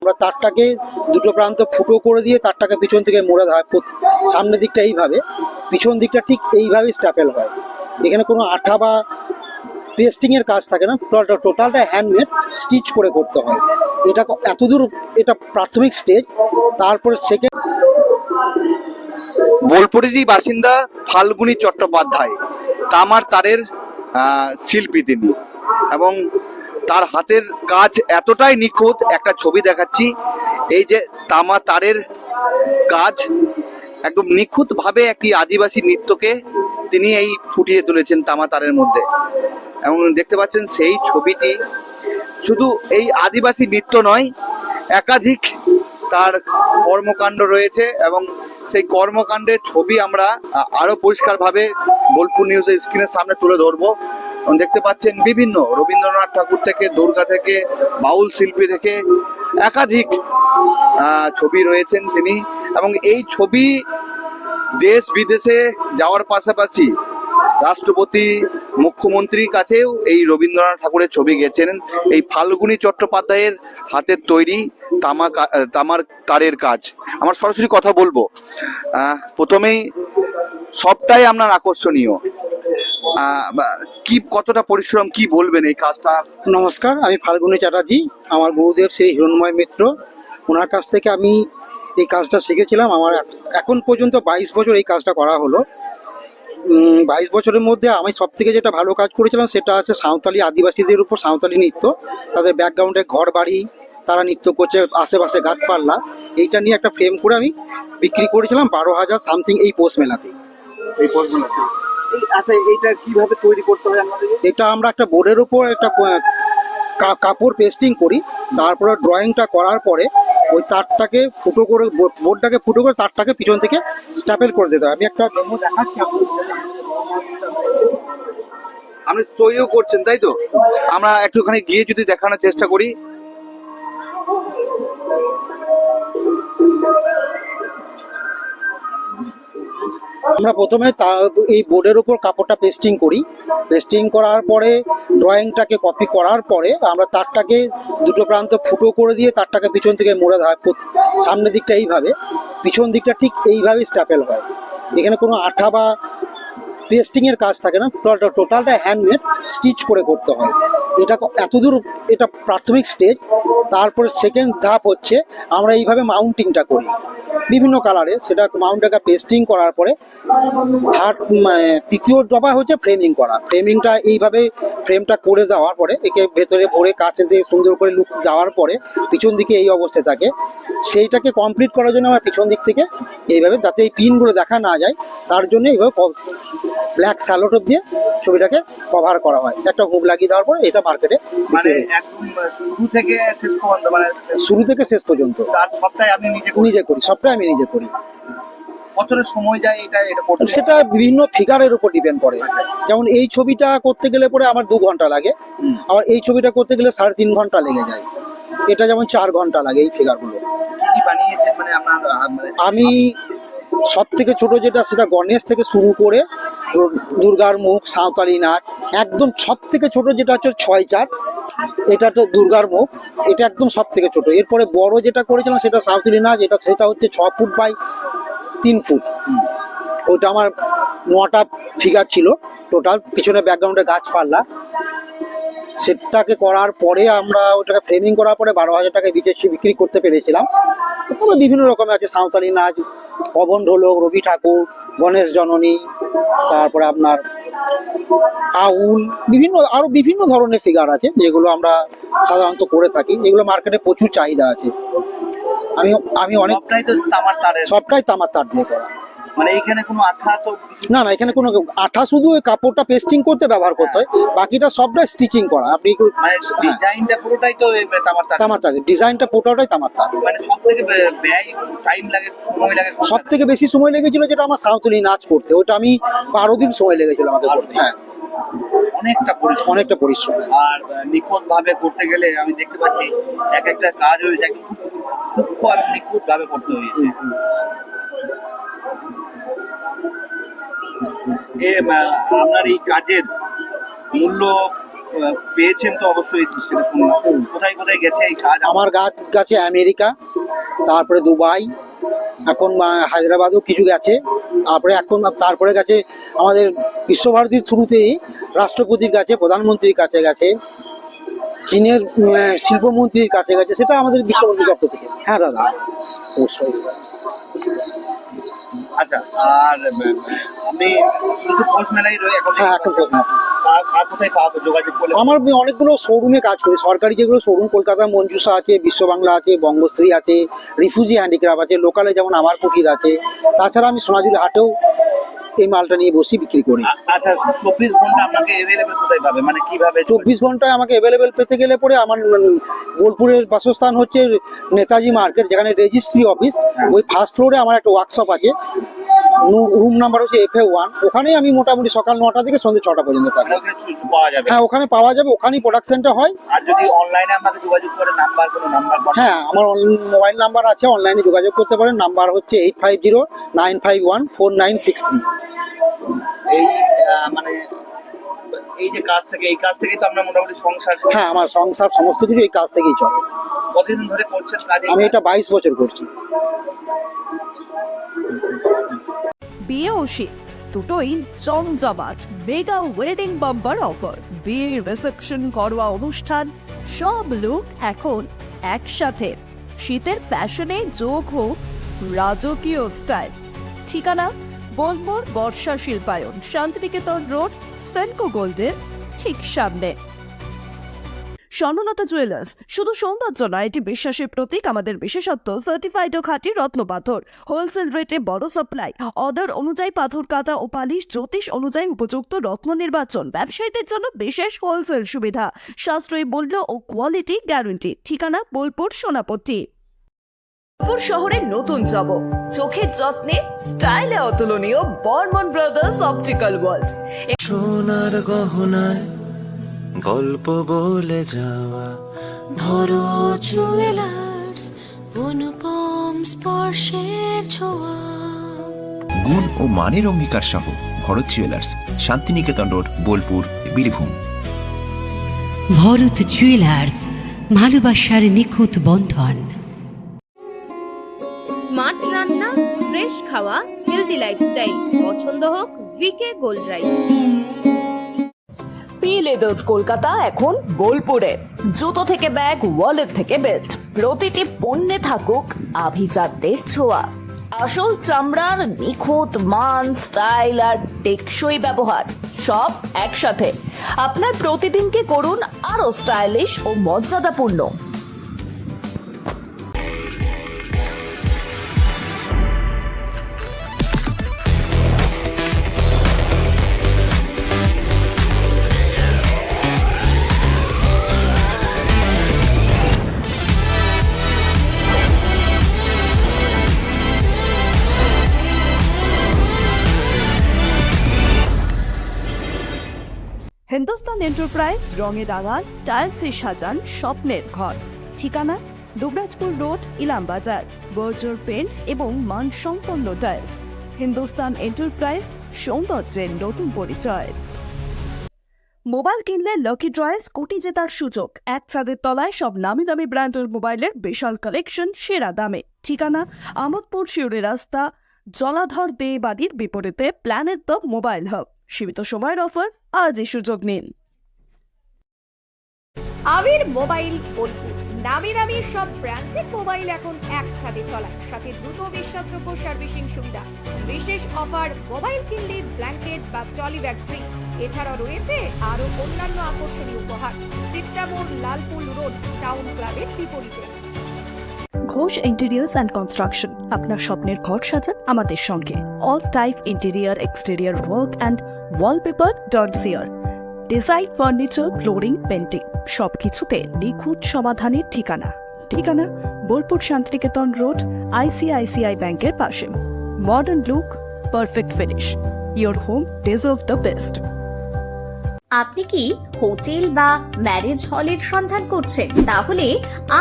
আমরা তারটাকে দুটো প্রান্ত ফুটো করে দিয়ে তারটাকে পিছন থেকে মোড়া দেওয়া হয়। সামনের দিকটা এইভাবে, পিছন দিকটা ঠিক এইভাবে স্ট্যাপেল হয়। এখানে কোনো আঠা বা পেস্টিং এর কাজ থাকে না, টোটালটা হ্যান্ডমেড স্টিচ করে করতে হয়। এটা এতদূর এটা প্রাথমিক স্টেজ। তারপরে সেকেন্ড, বোলপুরেরই বাসিন্দা ফাল্গুনী চট্টোপাধ্যায়, তামার তারের শিল্পী তিনি, এবং তার হাতের কাজ এতটাই নিখুঁত। একটা ছবি দেখাচ্ছি, এই যে তামা তারের কাজ, একদম নিখুঁত ভাবে একটি আদিবাসী নৃত্যকে তিনি এই ফুটিয়ে তুলেছেন তামা তারের মধ্যে। এবং দেখতে পাচ্ছেন সেই ছবিটি শুধু এই আদিবাসী নৃত্য নয়, একাধিক তার কর্মকাণ্ড রয়েছে, এবং সেই কর্মকাণ্ডের ছবি আমরা আরো পরিষ্কারভাবে বোলপুর নিউজের স্ক্রিনের সামনে তুলে ধরবো। দেখতে পাচ্ছেন বিভিন্ন রবীন্দ্রনাথ ঠাকুর থেকে, দুর্গা থেকে, বাউল শিল্পী থেকে একাধিক ছবি রয়েছেন তিনি। এবং এই ছবি দেশ বিদেশে যাওয়ার পাশাপাশি রাষ্ট্রপতি, মুখ্যমন্ত্রীর কাছেও এই রবীন্দ্রনাথ ঠাকুরের ছবি গেছেন এই ফাল্গুনী চট্টোপাধ্যায়ের হাতের তৈরি তামার তারের কাজ। আমার সরাসরি কথা বলবো, প্রথমেই সবটাই আপনার আকর্ষণীয়, কি কতটা পরিশ্রম, কি বলবেন এই কাজটা? নমস্কার, আমি ফাল্গুনী চ্যাটার্জি। আমার গুরুদেব শ্রী হিরণময় মিত্র, ওনার কাছ থেকে আমি এই কাজটা শিখেছিলাম। আমার এখন পর্যন্ত 22 বছর এই কাজটা করা হলো। 22 বছরের মধ্যে আমি সব থেকে যেটা ভালো কাজ করেছিলাম সেটা হচ্ছে সাঁওতালি আদিবাসীদের উপর সাঁওতালি নৃত্য। তাদের ব্যাকগ্রাউন্ডে ঘর বাড়ি, তারা নৃত্য করছে, আশেপাশে গাছপালা, এইটা নিয়ে একটা ফ্রেম করে আমি বিক্রি করেছিলাম 12,000 সামথিং এই পৌষ মেলাতে। আচ্ছা, এইটা কিভাবে তৈরি করতে হয় আমাদের? এটা আমরা একটা বোর্ডের উপর একটা কাপড় পেস্টিং করি, তারপরে ড্রয়িংটা করার পরে ওই তারটাকে ফুটো করে, বোর্ডটাকে ফুটো করে তারটাকে পিছন থেকে স্ট্যাপেল করে দিতে হয়। আমি একটা ডেমো দেখাচ্ছি। আপনি তৈরিও করছেন তাই তো? আমরা একটুখানি গিয়ে যদি দেখানোর চেষ্টা করি। আমরা প্রথমে এই বোর্ডের উপর কাপড়টা পেস্টিং করি, পেস্টিং করার পরে ড্রয়িংটাকে কপি করার পরে আমরা তারটাকে দুটো প্রান্ত ফুটো করে দিয়ে তারটাকে পিছন থেকে মোড়া দেওয়া হয়। সামনের দিকটা এইভাবে, পিছন দিকটা ঠিক এইভাবে স্ট্যাপেল হয়। এখানে কোনো আঠা বা পেস্টিং এর কাজ থাকে না, টোটালটা হ্যান্ডমেড স্টিচ করে করতে হয়। এটা এতদূর এটা প্রাথমিক স্টেজ। তারপরে সেকেন্ড ধাপ হচ্ছে আমরা এইভাবে মাউন্টিংটা করি বিভিন্ন কালারে, সেটা মাউন্টটাকে পেস্টিং করার পরে তৃতীয় দফা হচ্ছে ফ্রেমিং করা। ফ্রেমিংটা এইভাবে ফ্রেমটা করে দেওয়ার পরে একে ভেতরে ভরে কাঁচে দিয়ে সুন্দর করে লুক দেওয়ার পরে পিছন দিকে এই অবস্থায় থাকে। সেইটাকে কমপ্লিট করার জন্য আমরা পিছন দিক থেকে এইভাবে, যাতে এই পিনগুলো দেখা না যায় তার জন্য এইভাবে ব্ল্যাক স্যালোটো দিয়ে ছবিটাকে কভার করা হয়। একটা হুক লাগিয়ে দেওয়ার পরে এটা মার্কেটে, মানে একদম শুরু থেকে শেষ পর্যন্ত, মানে শুরু থেকে শেষ পর্যন্ত তার সবটাই আপনি নিজে করি, সবটাই আমি নিজে করি। কতটা সময় যায় এটা করতে? সেটা বিভিন্ন ফিগারের উপর ডিপেন্ড করে। যেমন এই ছবিটা করতে গেলে পরে আমার 2 ঘন্টা লাগে, আবার এই ছবিটা করতে গেলে 3.5 ঘন্টা লেগে যায়। এটা যেমন 4 ঘন্টা লাগে এই ফিগারগুলো। কি কি বানিয়েছেন মানে আপনার? আমি সব থেকে ছোট যেটা, সেটা গণেশ থেকে শুরু করে দুর্গার মুখ, সাঁওতালি নাচ, একদম সব থেকে ছোট যেটা হচ্ছে 6/4, এটা তো দুর্গার মুখ, এটা একদম সব থেকে ছোট। এরপরে বড় যেটা করেছিলাম সেটা সাঁওতালি নাচ, সেটা হচ্ছে 6 ফুট বাই 3 ফুট। ওইটা আমার 9টা ফিগার ছিল টোটাল, পিছনে ব্যাকগ্রাউন্ডে গাছপালা। সেটাকে করার পরে আমরা ওটাকে ফ্রেমিং করার পরে 12,000 টাকায় বিক্রি করতে পেরেছিলাম। বিভিন্ন রকমের আছে, সাঁওতালি নাচ, পবন ঢোলক, রবি ঠাকুর, গণেশ জননী, তারপরে আপনার আউল, আরো বিভিন্ন ধরনের ফিগার আছে যেগুলো আমরা সাধারণত করে থাকি। এগুলো মার্কেটে প্রচুর চাহিদা আছে। আমি অনেক, সবটাই তামার তার দিয়ে করা। মানে এখানে কোনো আঠা তো না, এখানে কোনো আঠা, শুধু ওই কাপড়টা পেস্টিং করতে ব্যবহার করতে হয়, বাকিটা সবটাই স্টিচিং করা। আপনি ডিজাইনটা পুরোটাই তো তামার তার, ডিজাইনটা পুরোটাই তামার তার। মানে সবথেকে ব্যয় টাইম লাগে, সময় লাগে, সব থেকে বেশি সময় লেগেছিল যেটা আমার সাঁওতালি নাচ করতে, ওটা আমি 12 দিন সময় লেগেছিল আমাকে করতে। হ্যাঁ, অনেকটা পরিশ্রম। আর নিখুঁত ভাবে করতে গেলে আমি দেখতে পাচ্ছি এক একটা কাজ হয়েছে একদম খুব সূক্ষ্ম এবং নিখুঁত ভাবে করতে হয়েছে। আপনার এই কাজের মূল্য পেয়েছেন তো অবশ্যই, সেটা শুনলাম। কোথায় কোথায় গেছে এই কাজ? আমার গাছ গেছে আমেরিকা, তারপরে দুবাই, এখন হায়দ্রাবাদও কিছু গেছে, তারপরে গেছে আমাদের বিশ্বভারতীর থ্রুতেই রাষ্ট্রপতির কাছে, প্রধানমন্ত্রীর কাছে গেছে, চীনের শিল্পমন্ত্রীর কাছে গেছে, সেটা আমাদের বিশ্বভারতী দপ্তর থেকে। হ্যাঁ দাদা, অবশ্যই। আচ্ছা, আর আমি শুধু পৌষ মেলায় রয়ে এখন হ্যাঁ, এখন কোথায়? আর কোথায় পাবো যোগাযোগ করলে? আমার অনেকগুলো শোরুমে কাজ করি, সরকারি যেগুলো শোরুম, কলকাতা মঞ্জুসা আছে, বিশ্ব বাংলা আছে, বঙ্গশ্রী আছে, রিফিউজি হ্যান্ডিক্রাফট আছে, লোকালে যেমন আমার কুটির আছে। তাছাড়া আমি সোনাঝুরি হাটেও এই মালটা নিয়ে বসি, বিক্রি করি। আচ্ছা, 24 ঘন্টা আপনাকে অ্যাভেলেবেল কোথায় পাবে, মানে কিভাবে? 24 ঘন্টায় আমাকে অ্যাভেলেবেল পেতে গেলে পরে আমার বোলপুরের বাসস্থান হচ্ছে নেতাজি মার্কেট, যেখানে রেজিস্ট্রি অফিস, ওই ফার্স্ট ফ্লোরে আমার একটা ওয়ার্কশপ আছে, রুম নাম্বার হচ্ছে FA1। ওখানেই আমি মোটামুটি সকাল 9টা থেকে সন্ধ্যে 6টা পর্যন্ত থাকি। মানে ওখানে পাওয়া যাবে? হ্যাঁ, ওখানে পাওয়া যাবে, ওখানেই প্রোডাকশনটা হয়। আর যদি অনলাইনে আপনাকে যোগাযোগ করে কোনো নাম্বার? হ্যাঁ, আমার মোবাইল নাম্বার আছে, অনলাইনে যোগাযোগ করতে পারেন। নাম্বার হচ্ছে 8509514963। এই মানে এই যে কাজ থেকে, এই কাজ থেকে তো আপনার মোটামুটি সংসার? হ্যাঁ, আমার সংসার সমস্ত কিছু এই কাজ থেকেই চলে। কতদিন ধরে করছেন কাজ? আমি এটা 22 বছর করছি। বিয়ে ও শীত দুটোই জমজমাট মেগা ওয়েডিং বাম্পার অফার। বিয়ে, রিসেপশন, ঘরোয়া অনুষ্ঠান, সব লুক এখন একসাথে। শীতের প্যাশনে যোগ হোক রাজকীয় স্টাইল। ঠিকানা বোলপুর বর্ষা শিল্পায়ন, শান্তিনিকেতন রোড, সেনকো গোল্ডের ঠিক সামনে। স্বর্ণলতা জুয়েলার্স শুধু সৌন্দর্য নয়, এটি বিশ্বাসের প্রতীক। আমাদের বিশেষত্ব সার্টিফাইড ও খাঁটি রত্ন পাথর, হোলসেল রেটে বড় সাপ্লাই, অর্ডার অনুযায়ী পাথর কাটা ও পালিশ, জ্যোতিষ অনুযায়ী উপযুক্ত রত্ন নির্বাচন, ব্যবসায়ীদের জন্য বিশেষ হোলসেল সুবিধা, সাশ্রয়ী মূল্য ও কোয়ালিটি গ্যারান্টি। ঠিকানা বোলপুর সোনাপট্টি। বোলপুর শহরের নতুন চমক, চোখের যত্নে স্টাইলে অতুলনীয় বর্মন ব্রাদার্স অপটিক্যাল ওয়ার্ল্ড। সোনার গহনায় গল্প বলে যাওয়া ভরত জুয়েলার্স, অনুপম স্পর্শের ছোঁয়া। গুণ ও মানের অঙ্গীকার সহ Bharat jewellers, Shantiniketan road, Bolpur, Birbhum. Bharat jewellers, ভালোবাসার নিখুঁত বন্ধন। স্মার্ট রান্না, ফ্রেশ খাওয়া, হেলদি লাইফস্টাইল, পছন্দ হোক VK gold rice. P leathers Kolkata এখন বোলপুরে। জুতো থেকে ব্যাগ, ওয়ালেট থেকে বেল্ট, প্রতিটি পণ্যে থাকুক আভিজাত্যের ছোঁয়া। আসল চামড়ার নিখুঁত মান, স্টাইল আর টেকসই ব্যবহার, সব একসাথে। আপনার প্রতিদিনকে করুন আরো স্টাইলিশ ও মর্যাদাপূর্ণ। হিন্দুস্তান এন্টারপ্রাইজ রঙে রাঙান, টাইলসে সাজান স্বপ্নের ঘর। ঠিকানা দুবরাজপুর রোড, ইলামবাজার। বর্জর পেন্টস এবং মানসম্পন্ন টাইলস। হিন্দুস্তান এন্টারপ্রাইজ, সৌন্দর্যের নতুন পরিচয়। মোবাইল কিনলে লাকি ড্রয়ে কোটি জেতার সুযোগ। এক ছাদের তলায় সব নামি দামি ব্র্যান্ডের মোবাইলের বিশাল কালেকশন, সেরা দামে। ঠিকানা আমোদপুর শিউরি রাস্তা, জলাধর দে বাড়ির বিপরীতে, প্ল্যানেট দ্য মোবাইল হাব। সীমিত সময়ের অফার, আজই সুযোগ নিন। আবির মোবাইল বোলপুর, নামি দামি সব ব্র্যান্ডের মোবাইল এখন এক ছাদের তলায়, সাথে দ্রুত বিশ্বাসযোগ্য সার্ভিসিং সুবিধা। বিশেষ অফার, মোবাইল কিনলে ব্ল্যাঙ্কেট বা ট্রলি ব্যাগ ফ্রি। এছাড়াও রয়েছে আরো অন্যান্য আকর্ষণীয় উপহার। চিত্রামোড়, লালপুল রোড, টাউন ক্লাবের বিপরীতে। ঘোষ ইন্টেরিয়ার্স অ্যান্ড কনস্ট্রাকশন, আপনার স্বপ্নের ঘর সাজান আমাদের সঙ্গে। All type interior, exterior work and wallpaper dot CR. Design, furniture, flooring, painting, সবকিছুতে নিখুঁত সমাধানের ঠিকানা। ঠিকানা বোলপুর শান্তিনিকেতন রোড, ICICI ব্যাংকের পাশে। Modern look, perfect finish. Your home deserve the best. আপনি কি হোটেল বা ম্যারেজ হলের সন্ধান করছেন? তাহলে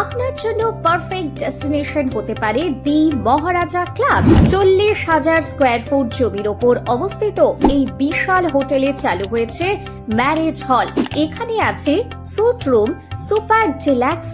আপনার জন্য পারফেক্ট ডেস্টিনেশন হতে পারে দি মহারাজা ক্লাব। 40,000 স্কোয়ার ফুট জমির ওপর অবস্থিত এই বিশাল হোটেলে চালু হয়েছে ম্যারেজ হল। এখানে আছে suite room, super deluxe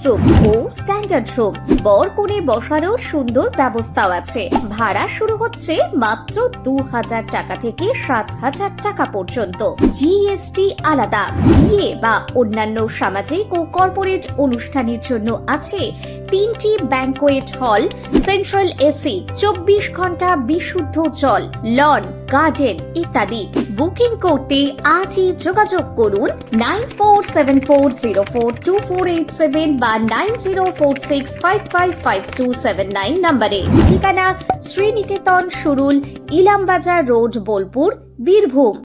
room ও স্ট্যান্ডার্ড রুম। বর কনে বসারও সুন্দর ব্যবস্থাও আছে। ভাড়া শুরু হচ্ছে মাত্র 2000 টাকা থেকে 7000 টাকা পর্যন্ত। জিএসটি আলাদা। বিয়ে বা অন্যান্য সামাজিক ও কর্পোরেট অনুষ্ঠানের জন্য আছে 3টি ব্যাংকোয়েট হল, সেন্ট্রাল এসি, 24 ঘন্টা বিশুদ্ধ জল, লন, গার্ডেন ইত্যাদি। বুকিং করতে আজই যোগাযোগ করুন 9474042487 বা 9046555279 নম্বরে। ঠিকানা শ্রীনিকেতন সুরুল, ইলামবাজার রোড, বোলপুর, বীরভূম।